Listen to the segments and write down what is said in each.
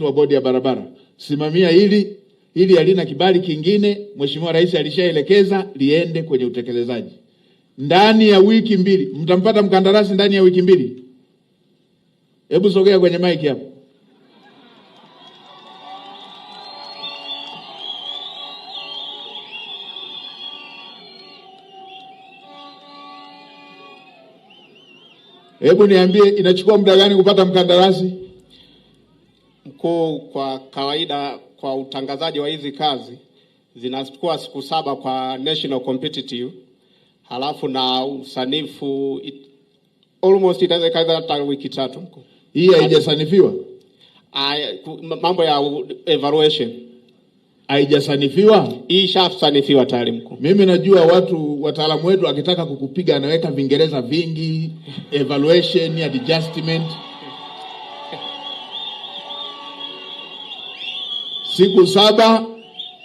wa bodi ya barabara, simamia hili halina kibali kingine. Mheshimiwa Rais alishaelekeza liende kwenye utekelezaji. Ndani ya wiki mbili mtampata mkandarasi, ndani ya wiki mbili. Hebu sogea kwenye mic hapo. Hebu niambie, inachukua muda gani kupata mkandarasi? Mkuu, kwa kawaida kwa utangazaji wa hizi kazi zinachukua siku 7 kwa national competitive, halafu na usanifu almost itaweza kaza hata wiki 3 mkuu. Hii haijasanifiwa? Mambo ya evaluation haijasanifiwa? Hii shafsanifiwa tayari mkuu. Mimi najua wataalamu wetu akitaka kukupiga anaweka Vingereza vingi, evaluation, adjustment. Siku 7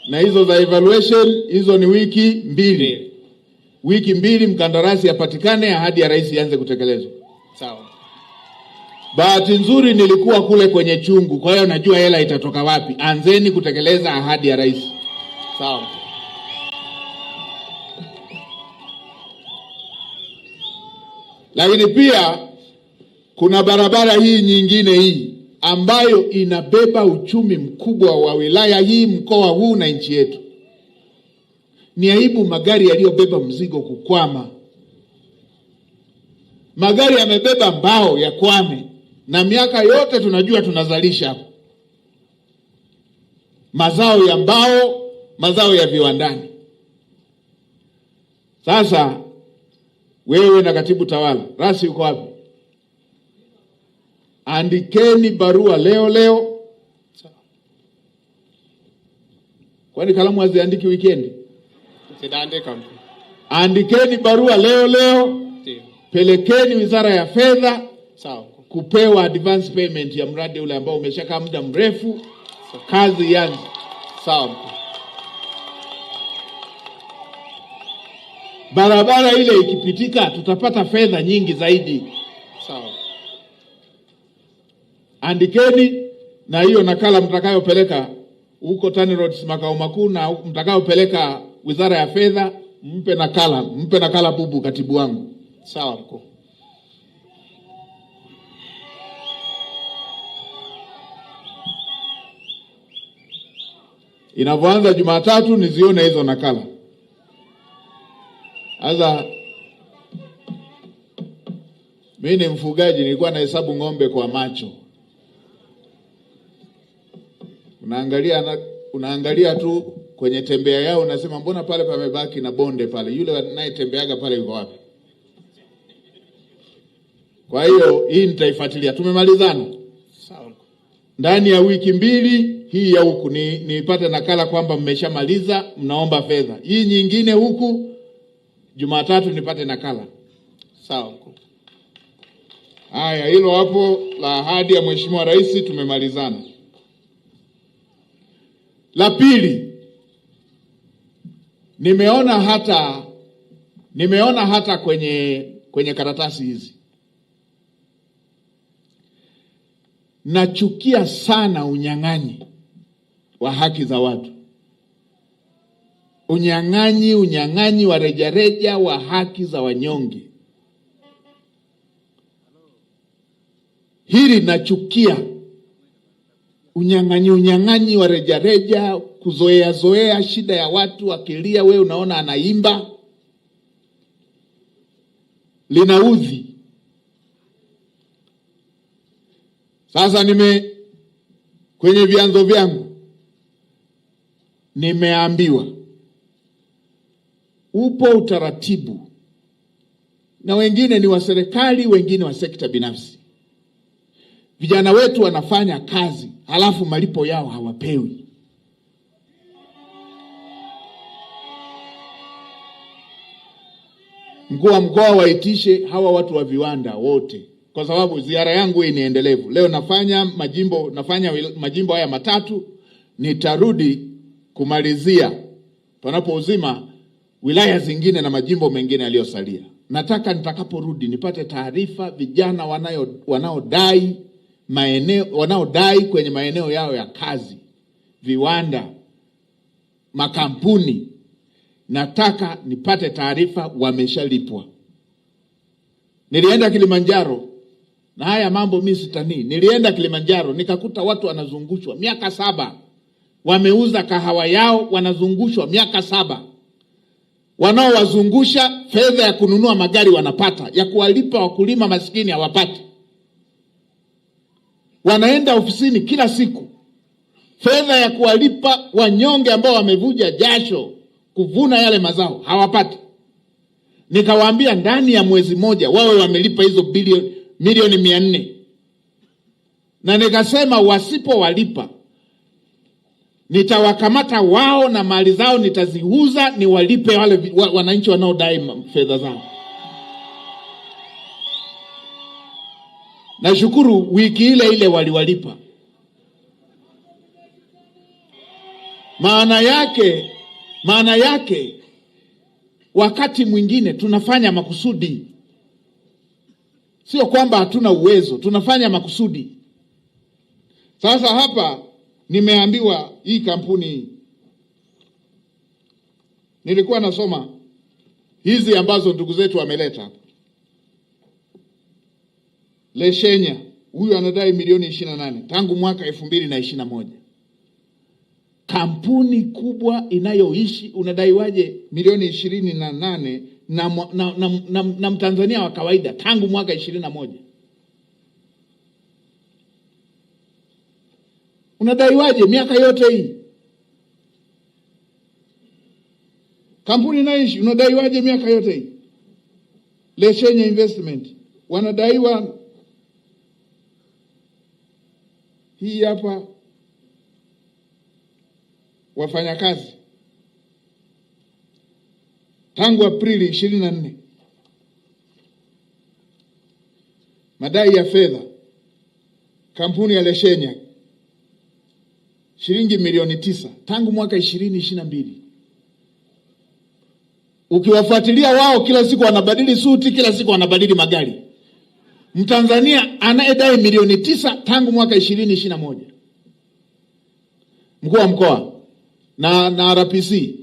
na hizo za evaluation, hizo ni wiki 2. Wiki 2 mkandarasi apatikane, ahadi ya Rais ianze kutekelezwa. Sawa. Bahati nzuri nilikuwa kule kwenye chungu, kwa hiyo najua hela itatoka wapi. Anzeni kutekeleza ahadi ya Rais. Sawa. Lakini pia kuna barabara hii nyingine hii ambayo inabeba uchumi mkubwa wa wilaya hii, mkoa huu na nchi yetu. Ni aibu magari yaliyobeba mzigo kukwama. Magari yamebeba mbao ya kwame, na miaka yote tunajua tunazalisha hapo mazao ya mbao, mazao ya viwandani. Sasa wewe na katibu tawala, Rasi uko wapi? Andikeni barua leo. Kwani kalamu haziandiki weekend? Sidaandika. Andikeni barua leo. Pelekeni Wizara ya Fedha. Sawa. Kupewa advance payment ya mradi ule ambao umeshakaa muda mrefu. Kazi yangu. Sawa. Barabara ile ikipitika tutapata fedha nyingi zaidi. Sawa. Andikeni, na hiyo nakala mtakayopeleka huko TANROADS makao makuu na mtakayopeleka Wizara ya Fedha, mpe nakala bubu katibu wangu. Sawa mkuu. Inavyoanza Jumatatu nizione hizo nakala. Sasa mimi ni mfugaji, nilikuwa nahesabu ng'ombe kwa macho. Unaangalia tu kwenye tembea yao, unasema mbona pale pamebaki na bonde pale, yule anayetembeaga pale yuko wapi? Kwa hiyo hii nitaifuatilia. Tumemalizana? Sawa. Ndani ya wiki 2 hii ya huku nipate nakala kwamba mmeshamaliza, mnaomba fedha. Hii nyingine huku Jumatatu nipate nakala. Sawa mkuu. Haya, hilo hapo la ahadi ya Mheshimiwa Rais tumemalizana. La pili, nimeona hata kwenye karatasi hizi. Nachukia sana unyang'anyi wa haki za watu. Unyang'anyi wa rejareja wa haki za wanyonge. Hili nachukia. Unyang'anyi wa rejareja, kuzoea shida ya watu, akilia wewe unaona anaimba. Linaudhi. Sasa kwenye vyanzo vyangu nimeambiwa upo utaratibu, na wengine ni wa serikali, wengine wa sekta binafsi. Vijana wetu wanafanya kazi, halafu malipo yao hawapewi. Mkuu wa mkoa waitishe hawa watu wa viwanda wote, kwa sababu ziara yangu hii ni endelevu. Leo nafanya majimbo haya 3, nitarudi kumalizia panapo uzima wilaya zingine na majimbo mengine yaliyosalia. Nataka nitakaporudi nipate taarifa vijana wanaodai maeneo, wanaodai kwenye maeneo yao ya kazi, viwanda, makampuni, nataka nipate taarifa wameshalipwa. Nilienda Kilimanjaro, na haya mambo mimi sitanii. Nilienda Kilimanjaro nikakuta watu wanazungushwa miaka 7. Wameuza kahawa yao, wanazungushwa miaka 7. Wanaowazungusha fedha ya kununua magari wanapata, ya kuwalipa wakulima maskini hawapati. Wanaenda ofisini kila siku, fedha ya kuwalipa wanyonge ambao wamevuja jasho kuvuna yale mazao hawapati. Nikawaambia ndani ya mwezi mmoja wawe wamelipa hizo milioni 400. Na nikasema wasipowalipa nitawakamata wao na mali zao nitaziuza, niwalipe wale wananchi wanaodai fedha zao. Nashukuru wiki ile ile waliwalipa. Maana yake wakati mwingine tunafanya makusudi. Sio kwamba hatuna uwezo, tunafanya makusudi. Sasa hapa nimeambiwa hii kampuni, nilikuwa nasoma hizi ambazo ndugu zetu wameleta hapa. Leshenya, huyu anadai milioni 28 tangu mwaka 2021. Kampuni kubwa inayoishi unadaiwaje milioni 28 na Mtanzania wa kawaida tangu mwaka 21? Unadaiwaje miaka yote hii? Kampuni inayoishi unadaiwaje miaka yote hii? Leshenya Investment wanadaiwa hii hapa wafanyakazi tangu Aprili 24. Madai ya fedha kampuni ya Leshenya shilingi milioni 9 tangu mwaka 2022. Ukiwafuatilia wao kila siku wanabadili suti, kila siku wanabadili magari. Mtanzania anayedai milioni 9 tangu mwaka 2021. Mkuu wa mkoa na RPC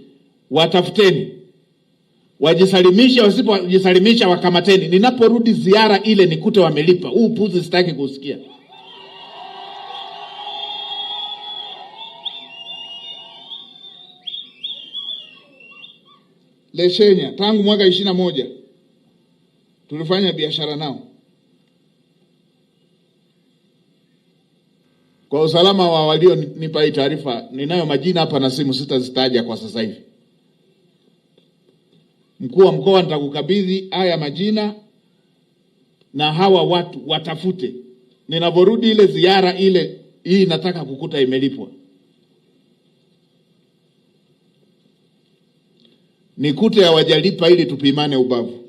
watafuteni, wajisalimisha, wasipojisalimisha wakamateni. Ninaporudi ziara ile nikute wamelipa. Huu puzi sitaki kusikia. Leshenya tangu mwaka 21 tulifanya biashara nao. Kwa usalama wa walio nipa hii taarifa, ninayo majina hapa na simu, sitazitaja kwa sasa hivi. Mkuu wa mkoa, nitakukabidhi haya majina na hawa watu watafute. Ninavorudi ile ziara ile, hii nataka kukuta imelipwa. Nikute hawajalipa ili tupimane ubavu.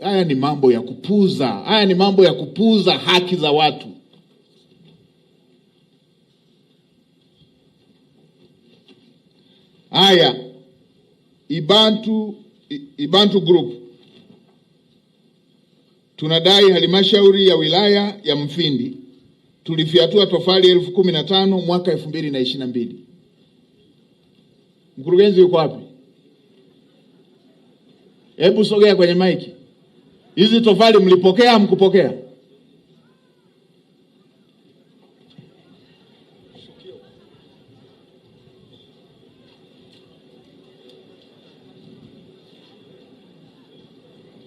Haya ni mambo ya kupuza. Haya ni mambo ya kupuza haki za watu. Haya, Ibantu Group tunadai halmashauri ya wilaya ya Mfindi tulifiatua tofali 15,000 mwaka 2022. Mkurugenzi yuko wapi? Hebu sogea kwenye maiki. Hizi tofali mlipokea mkupokea?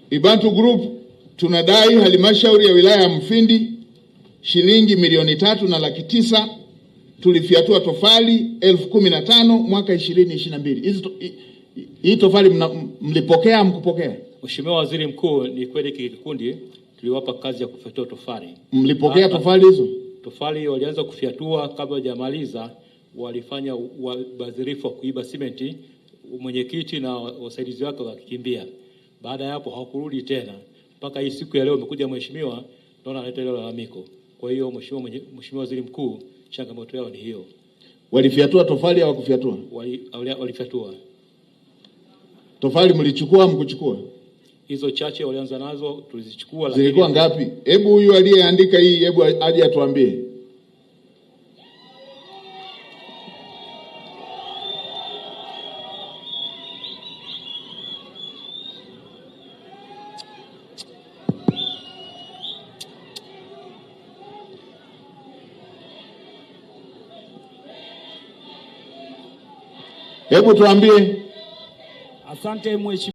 Ibantu Group tunadai halmashauri ya wilaya ya Mfindi shilingi milioni 3,900,000 tulifiatua tofali 15,000 mwaka 2022. Hii tofali mlipokea mkupokea? Mheshimiwa Waziri Mkuu, ni kweli kikundi tuliwapa kazi ya kufiatua tofali. Mlipokea tofali hizo? Tofali walianza kufiatua, kabla hajamaliza walifanya ubadhirifu wa kuiba simenti, mwenyekiti na wasaidizi wake wakikimbia. Baada ya hapo hawakurudi tena. Mpaka hii siku ya leo umekuja mheshimiwa, naona analeta ile lalamiko. Kwa hiyo Mheshimiwa Waziri Mkuu, changamoto yao ni hiyo. Walifiatua tofali au hawakufiatua? Walifiatua. Tofali mlichukua mkuchukua? Hizo chache walianza nazo tulizichukua. Zilikuwa ngapi? Hebu huyu aliyeandika hii, hebu aje atuambie. Hebu tuambie. Asante mheshimiwa.